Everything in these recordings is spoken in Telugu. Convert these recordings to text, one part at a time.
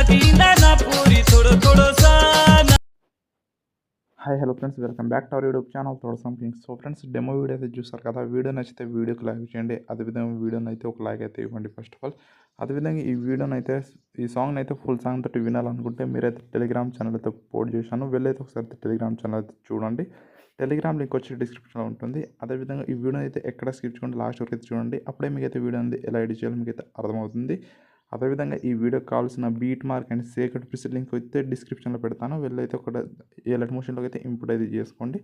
दीदा ना पूरी थोड़ो थोड़ो सा hi hello friends, welcome back to our YouTube channel థోడ something. So friends, demo video అయితే చూస్తారు కదా. వీడియో నచ్చితే వీడియోకి లైక్ చేయండి. అదేవిధంగా వీడియోని అయితే ఒక లైక్ అయితే ఇవ్వండి ఫస్ట్ ఆఫ్ ఆల్. అదేవిధంగా ఈ వీడియోని అయితే ఈ సాంగ్ని అయితే ఫుల్ సాంగ్ తోటి వినాలనుకుంటే మీరైతే టెలిగ్రామ్ ఛానల్ అయితే పోస్ట్ చేశాను, వెళ్ళైతే ఒకసారి టెలిగ్రామ్ ఛానల్ అయితే చూడండి. టెలిగ్రామ్ లింక్ వచ్చి డిస్క్రిప్షన్లో ఉంటుంది. అదేవిధంగా ఈ వీడియో అయితే ఎక్కడ స్కిప్ చేయకుండా లాస్ట్ వరకు అయితే చూడండి. అప్పుడే మీకైతే వీడియో అనేది ఎలా ఎడిట్ చేయాలో మీకైతే అర్థమవుతుంది. అదేవిధంగా ఈ వీడియోకి కావాల్సిన beat mark and secret preset link అయితే డిస్క్రిప్షన్లో పెడతాను. వెళ్ళైతే ఒక ఎలైట్ మోషన్లోకి అయితే ఇంపోర్ట్ అయితే చేసుకోండి.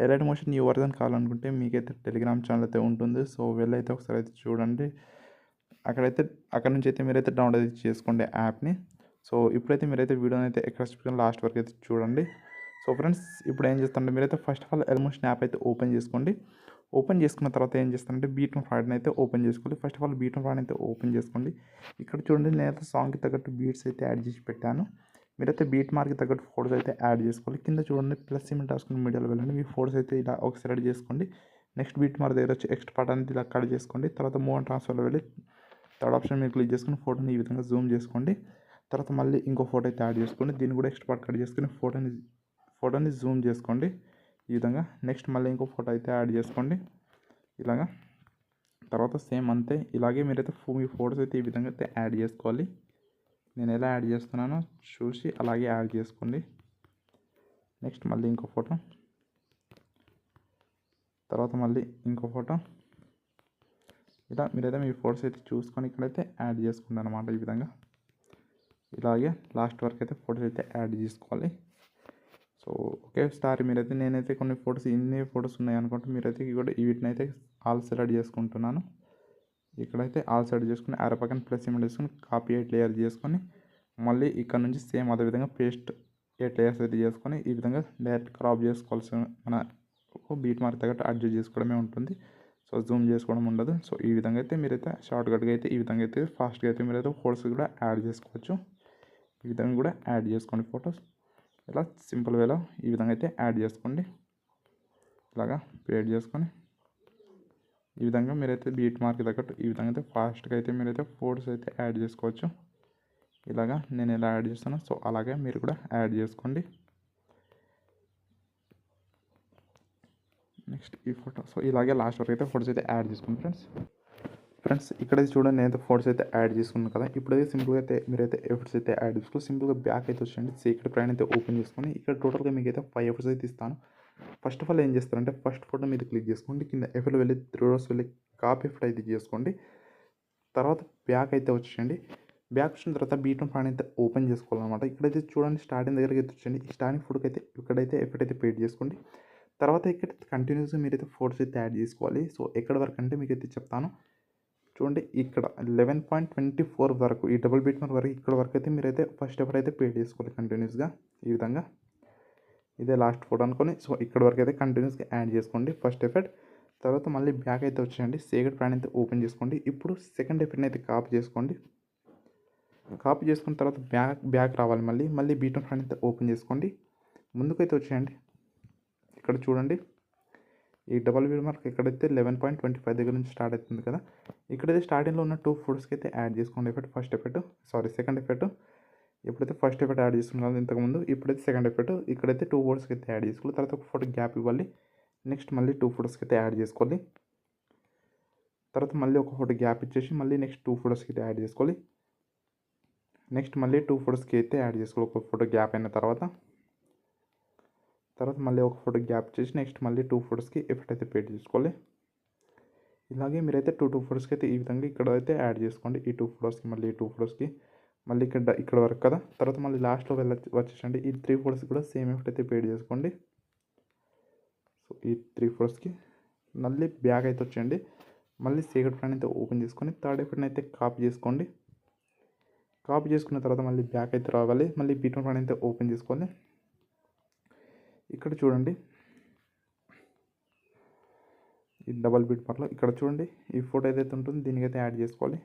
ఎలైట్ మోషన్ న్యూ వర్జన్ కావాలనుకుంటే మీకైతే టెలిగ్రామ్ ఛానల్ అయితే ఉంటుంది. సో వెళ్ళైతే ఒకసారి అయితే చూడండి. అక్కడ నుంచి అయితే మీరైతే డౌన్లోడ్ అయితే చేసుకోండి యాప్ని. సో ఇప్పుడైతే మీరైతే వీడియోని అయితే ఎక్కడ స్కిప్ లాస్ట్ వరకు అయితే చూడండి. సో ఫ్రెండ్స్, ఇప్పుడు ఏం చేస్తారంటే మీరైతే ఫస్ట్ ఆఫ్ ఆల్ ఎల్మోషన్ యాప్ అయితే ఓపెన్ చేసుకోండి. ఓపెన్ చేసుకున్న తర్వాత ఏం చేస్తానంటే బీట్ను ఫ్రాడ్ని అయితే ఓపెన్ చేసుకోండి. ఫస్ట్ ఆఫ్ ఆల్ బీట్ను ఫ్రాడ్ అయితే ఓపెన్ చేసుకోండి. ఇక్కడ చూడండి, నేనైతే సాంగ్కి తగ్గట్టు బీట్స్ అయితే యాడ్ చేసి పెట్టాను. మీరైతే బీట్ మార్క్కి తగ్గట్టు ఫోటోస్ అయితే యాడ్ చేసుకోవాలి. కింద చూడండి ప్లస్ సిమెంట్ రాసుకుని మీడియాలో వెళ్ళండి. మీ ఫోటోస్ అయితే ఇలా ఒకసారి యాడ్ చేసుకోండి. నెక్స్ట్ బీట్ మార్క్ దగ్గర వచ్చి ఎక్స్ట్రా పార్ట్ అనేది ఇలా కట్ చేసుకోండి. తర్వాత మూవ్ అండ్ ట్రాన్స్ఫర్లో వెళ్ళి థర్డ్ ఆప్షన్ మీరు క్లిక్ చేసుకుని ఫోటోని ఈ విధంగా జూమ్ చేసుకోండి. తర్వాత మళ్ళీ ఇంకో ఫోటో అయితే యాడ్ చేసుకోండి. దీన్ని కూడా ఎక్స్ట్రా పార్ట్ కట్ చేసుకుని ఫోటోని జూమ్ చేసుకోండి ఈ విధంగా. నెక్స్ట్ మళ్ళీ ఇంకో ఫోటో అయితే యాడ్ చేసుకోండి ఇలాగా. తర్వాత సేమ్ అంతే, ఇలాగే మీరైతే మీ ఫోటోస్ అయితే ఈ విధంగా అయితే యాడ్ చేసుకోవాలి. నేను ఎలా యాడ్ చేస్తున్నానో చూసి అలాగే యాడ్ చేసుకోండి. నెక్స్ట్ మళ్ళీ ఇంకో ఫోటో, తర్వాత మళ్ళీ ఇంకో ఫోటో, ఇలా మీరైతే మీ ఫోటోస్ అయితే చూసుకొని ఇక్కడైతే యాడ్ చేసుకోండి అనమాట. ఈ విధంగా ఇలాగే లాస్ట్ వరకు అయితే ఫోటోస్ అయితే యాడ్ చేసుకోవాలి. సో ఓకే స్టార్, మీరైతే నేనైతే కొన్ని ఫొటోస్ ఇన్ని ఫొటోస్ ఉన్నాయి అనుకుంటే మీరైతే కూడా వీటిని అయితే ఆల్ సెలెక్ట్ చేసుకుంటున్నాను. ఇక్కడైతే ఆల్ సెలెక్ట్ చేసుకుని అర పక్కన ప్లస్ సిమెంట్ చేసుకుని కాపీ 8 లేయర్ చేసుకొని మళ్ళీ ఇక్కడ నుంచి సేమ్ అదేవిధంగా పేస్ట్ 8 లేయర్స్ అయితే చేసుకొని ఈ విధంగా డైరెక్ట్ క్రాప్ చేసుకోవాల్సిన మన బీట్ మార్క్ తగ్గట్టు అడ్జస్ట్ చేసుకోవడమే ఉంటుంది. సో జూమ్ చేసుకోవడం ఉండదు. సో ఈ విధంగా అయితే మీరైతే షార్ట్కట్గా అయితే ఈ విధంగా అయితే ఫాస్ట్గా అయితే మీరైతే ఫోటోస్ కూడా యాడ్ చేసుకోవచ్చు. ఈ విధంగా కూడా యాడ్ చేసుకోండి ఫొటోస్. ఇలా సింపుల్ వేలో ఈ విధంగా అయితే యాడ్ చేసుకోండి. ఇలాగా పేడ్ చేసుకొని ఈ విధంగా మీరైతే బీట్ మార్క్ తగ్గట్టు ఈ విధంగా అయితే ఫాస్ట్గా అయితే మీరైతే ఫోటోస్ అయితే యాడ్ చేసుకోవచ్చు. ఇలాగా నేను ఎలా యాడ్ చేస్తానో సో అలాగే మీరు కూడా యాడ్ చేసుకోండి. నెక్స్ట్ ఈ ఫోటో, సో ఇలాగే లాస్ట్ వరకు అయితే ఫోటోస్ అయితే యాడ్ చేసుకోండి ఫ్రెండ్స్. ఇక్కడైతే చూడండి, నేనైతే ఫోటోస్ అయితే యాడ్ చేసుకున్నాను కదా. ఇప్పుడైతే సింపుల్గా అయితే మీరైతే ఎఫర్ట్స్ అయితే యాడ్ చేసుకోవాలి. సింపుల్గా బ్యాక్ అయితే వచ్చేయండి, సీక్రెట్ ప్రైన్ అయితే ఓపెన్ చేసుకొని ఇక్కడ టోటల్గా మీకు అయితే 5 ఎఫర్ట్స్ అయితే ఇస్తాను. ఫస్ట్ ఆఫ్ ఆల్ ఏం చేస్తారంటే ఫస్ట్ ఫోటో మీద క్లిక్ చేసుకోండి. కింద ఎఫర్ట్ వెళ్ళి 3 రోస్ వెళ్ళి కాపీ ఎఫర్ట్ అయితే చేసుకోండి. తర్వాత బ్యాక్ అయితే వచ్చేయండి. బ్యాక్ వచ్చిన తర్వాత బీట్ ప్రైన్ అయితే ఓపెన్ చేసుకోవాలన్నమాట. ఇక్కడైతే చూడండి స్టార్టింగ్ దగ్గరికి అయితే వచ్చేయండి. ఈ స్టార్టింగ్ ఫోటోకి అయితే ఇక్కడైతే ఎఫర్ట్ అయితే పేడ్ చేసుకోండి. తర్వాత ఇక్కడ కంటిన్యూస్గా మీరైతే ఫోటోస్ అయితే యాడ్ చేసుకోవాలి. సో ఎక్కడ వరకు అంటే మీకైతే చెప్తాను చూడండి. ఇక్కడ 11.24 వరకు ఈ డబుల్ బీట్ మార్క్ వరకు ఇక్కడ వరకు అయితే మీరైతే ఫస్ట్ ఎఫర్ట్ అయితే పే చేసుకోవాలి కంటిన్యూస్గా ఈ విధంగా. ఇదే లాస్ట్ ఫోటో అనుకొని సో ఇక్కడ వరకు అయితే కంటిన్యూస్గా యాడ్ చేసుకోండి ఫస్ట్ ఎఫర్ట్. తర్వాత మళ్ళీ బ్యాక్ అయితే వచ్చేయండి, సీక్రెట్ ప్లాన్ అయితే ఓపెన్ చేసుకోండి. ఇప్పుడు సెకండ్ ఎఫర్ట్ని అయితే కాపీ చేసుకోండి. కాపీ చేసుకున్న తర్వాత బ్యాక్ రావాలి. మళ్ళీ బీట్ ప్లాన్ అయితే ఓపెన్ చేసుకోండి. ముందుకైతే వచ్చేయండి. ఇక్కడ చూడండి ఈ డబల్ బీట్ మార్క్ ఎక్కడైతే 11.25 దగ్గర నుంచి స్టార్ట్ అవుతుంది కదా. ఇక్కడైతే స్టార్టింగ్లో ఉన్న 2 ఫోటోస్కి అయితే యాడ్ చేసుకోండి సెకండ్ ఎఫెక్ట్. ఎప్పుడైతే ఫస్ట్ ఎఫెక్ట్ యాడ్ చేసుకున్నారో ఇంతకుముందు, ఇప్పుడైతే సెకండ్ ఎఫెక్ట్. ఇక్కడైతే 2 ఫోటోస్కి అయితే యాడ్ చేసుకోవాలి. తర్వాత ఒక ఫోటో గ్యాప్ ఇవ్వాలి. నెక్స్ట్ మళ్ళీ 2 ఫోటోస్కి అయితే యాడ్ చేసుకోవాలి. తర్వాత మళ్ళీ ఒక ఫోటో గ్యాప్ ఇచ్చేసి మళ్ళీ నెక్స్ట్ 2 ఫోటోస్కి అయితే యాడ్ చేసుకోవాలి. నెక్స్ట్ మళ్ళీ 2 ఫోటోస్కి అయితే యాడ్ చేసుకోవాలి ఒక ఫోటో గ్యాప్ అయిన తర్వాత మళ్ళీ ఒక ఫోటో గ్యాప్ చేసి నెక్స్ట్ మళ్ళీ 2 ఫోటోస్కి ఎఫెక్ట్ అయితే పేడ్ చేసుకోవాలి. ఇలాగే మీరైతే 2 ఫోటోస్కి అయితే ఈ విధంగా ఇక్కడ అయితే యాడ్ చేసుకోండి. ఈ 2 ఫోటోస్కి మళ్ళీ 2 ఫోటోస్కి మళ్ళీ ఇక్కడ వరకు కదా. తర్వాత మళ్ళీ లాస్ట్లో వచ్చేసండి. ఈ 3 ఫోటోస్కి కూడా సేమ్ ఎఫెక్ట్ అయితే పేడ్ చేసుకోండి. సో ఈ 3 ఫోటోస్కి మళ్ళీ బ్యాక్ అయితే వచ్చేయండి. మళ్ళీ సీక్రెట్ ప్లాన్ అయితే ఓపెన్ చేసుకొని థర్డ్ ఎఫెక్ట్ని అయితే కాపీ చేసుకోండి. కాపీ చేసుకున్న తర్వాత మళ్ళీ బ్యాక్ అయితే రావాలి. మళ్ళీ బీట్ ప్లాన్ అయితే ఓపెన్ చేసుకోవాలి. ఇక్కడ చూడండి ఈ డబల్ బీట్ మార్క్లో ఇక్కడ చూడండి ఈ ఫోటో ఏదైతే ఉంటుందో దీనికైతే యాడ్ చేసుకోవాలి.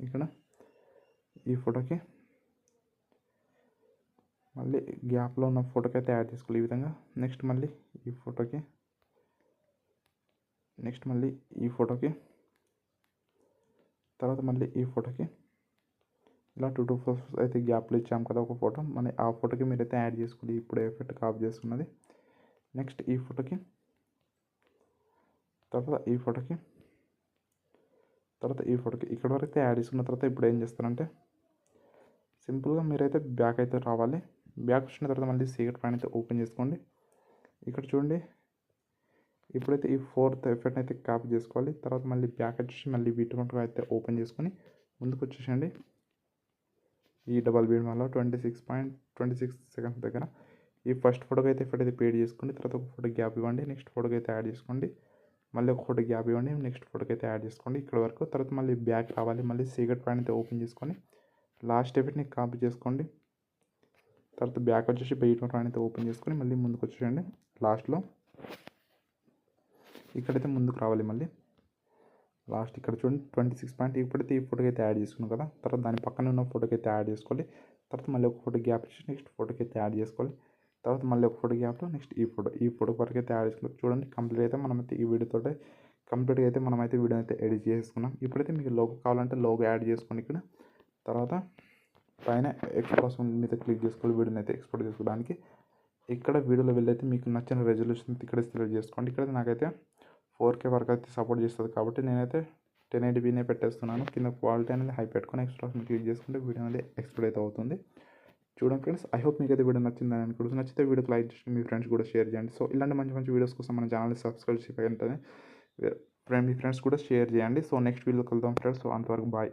ఇక్కడ ఈ ఫోటోకి మళ్ళీ గ్యాప్లో ఉన్న ఫోటోకి అయితే యాడ్ చేసుకోవాలి ఈ విధంగా. నెక్స్ట్ మళ్ళీ ఈ ఫోటోకి, నెక్స్ట్ మళ్ళీ ఈ ఫోటోకి, తర్వాత మళ్ళీ ఈ ఫోటోకి ఇలా 2 ఫోటోస్ అయితే గ్యాప్లో ఇచ్చాము కదా ఒక ఫోటో, మన ఆ ఫోటోకి మీరైతే యాడ్ చేసుకోండి. ఇప్పుడు ఎఫెక్ట్ కాపీ చేసుకున్నది. నెక్స్ట్ ఈ ఫోటోకి, తర్వాత ఈ ఫోటోకి, తర్వాత ఈ ఫోటోకి ఇక్కడ వరకు అయితే యాడ్ చేసుకున్న తర్వాత ఇప్పుడు ఏం చేస్తారంటే సింపుల్గా మీరైతే బ్యాక్ అయితే రావాలి. బ్యాక్ వచ్చిన తర్వాత మళ్ళీ సీక్రెట్ పాయింట్ అయితే ఓపెన్ చేసుకోండి. ఇక్కడ చూడండి, ఇప్పుడైతే ఈ 4th ఎఫెక్ట్ అయితే కాపీ చేసుకోవాలి. తర్వాత మళ్ళీ బ్యాక్ వచ్చేసి మళ్ళీ వీటి అయితే ఓపెన్ చేసుకొని ముందుకు వచ్చేసండి. ఈ డబల్ బీడ్ వల్ల 26.26 సెకండ్స్ దగ్గర ఈ ఫస్ట్ ఫోటోకి అయితే ఎఫెక్ట్ అయితే పేడ్ చేసుకోండి. తర్వాత ఒక ఫోటో గ్యాప్ ఇవ్వండి. నెక్స్ట్ ఫోటోకి అయితే యాడ్ చేసుకోండి. మళ్ళీ ఒక ఫోటో గ్యాప్ ఇవ్వండి. నెక్స్ట్ ఫోటోకి అయితే యాడ్ చేసుకోండి ఇక్కడ వరకు. తర్వాత మళ్ళీ బ్యాక్ రావాలి. మళ్ళీ సీక్రెట్ పాయింట్ అయితే ఓపెన్ చేసుకొని లాస్ట్ ఎఫెక్ట్ని కాపీ చేసుకోండి. తర్వాత బ్యాక్ వచ్చేసి బయట పాయింట్ అయితే ఓపెన్ చేసుకొని మళ్ళీ ముందుకు వచ్చేయండి. లాస్ట్లో ఇక్కడైతే ముందుకు రావాలి. మళ్ళీ లాస్ట్ ఇక్కడ చూడండి 26 పాయింట్. ఇప్పుడైతే ఈ ఫోటోకి అయితే యాడ్ చేసుకున్నాం కదా, తర్వాత దాని పక్కన ఉన్న ఫోటోకి అయితే యాడ్ చేసుకోవాలి. తర్వాత మళ్ళీ ఒక ఫోటో గ్యాప్ ఇచ్చి నెక్స్ట్ ఫోటోకి అయితే యాడ్ చేసుకోవాలి. తర్వాత మళ్ళీ ఒక ఫోటో గ్యాప్లో నెక్స్ట్ ఈ ఫోటో వరకు అయితే యాడ్ చేసుకోవాలి. చూడండి కంప్లీట్ అయితే మనమైతే ఈ వీడియోతో కంప్లీట్గా అయితే మనమైతే వీడియో అయితే ఎడిట్ చేసుకున్నాం. ఇప్పుడైతే మీకు లోగో కావాలంటే లోగో యాడ్ చేసుకోండి ఇక్కడ. తర్వాత పైన ఎక్స్పోర్ట్ మీద క్లిక్ చేసుకోవాలి వీడియోని అయితే ఎక్స్పోర్ట్ చేసుకోవడానికి. ఇక్కడ వీడియోలో వెళ్ళైతే మీకు నచ్చిన రెజల్యూషన్ ఇక్కడ సెలెక్ట్ చేసుకోండి. ఇక్కడ నాకైతే 4K వరకు అయితే సపోర్ట్ చేస్తుంది కాబట్టి నేనైతే 1080pనే పెట్టేస్తున్నాను. కింద క్వాలిటీ అనేది హై పెట్టుకొని ఎక్స్పోర్ట్ క్లిక్ చేసుకుంటే వీడియో అనేది ఎక్స్పోర్ట్ అయితే అవుతుంది. చూడండి ఫ్రెండ్స్, ఐ హోప్ మీకు అయితే వీడియో నచ్చిందని అనుకుంటున్నాను. నచ్చితే వీడియోకి లైక్ చేసి మీ ఫ్రెండ్స్ కూడా షేర్ చేయండి. సో ఇలాంటి మంచి మంచి వీడియోస్ కోసం మన ఛానల్ని సబ్స్క్రైబ్ చేసి మీ ఫ్రెండ్స్ కూడా షేర్ చేయండి. సో నెక్స్ట్ వీడియోకి వెళ్దాం ఫ్రెండ్స్. సో అంతవరకు బాయ్.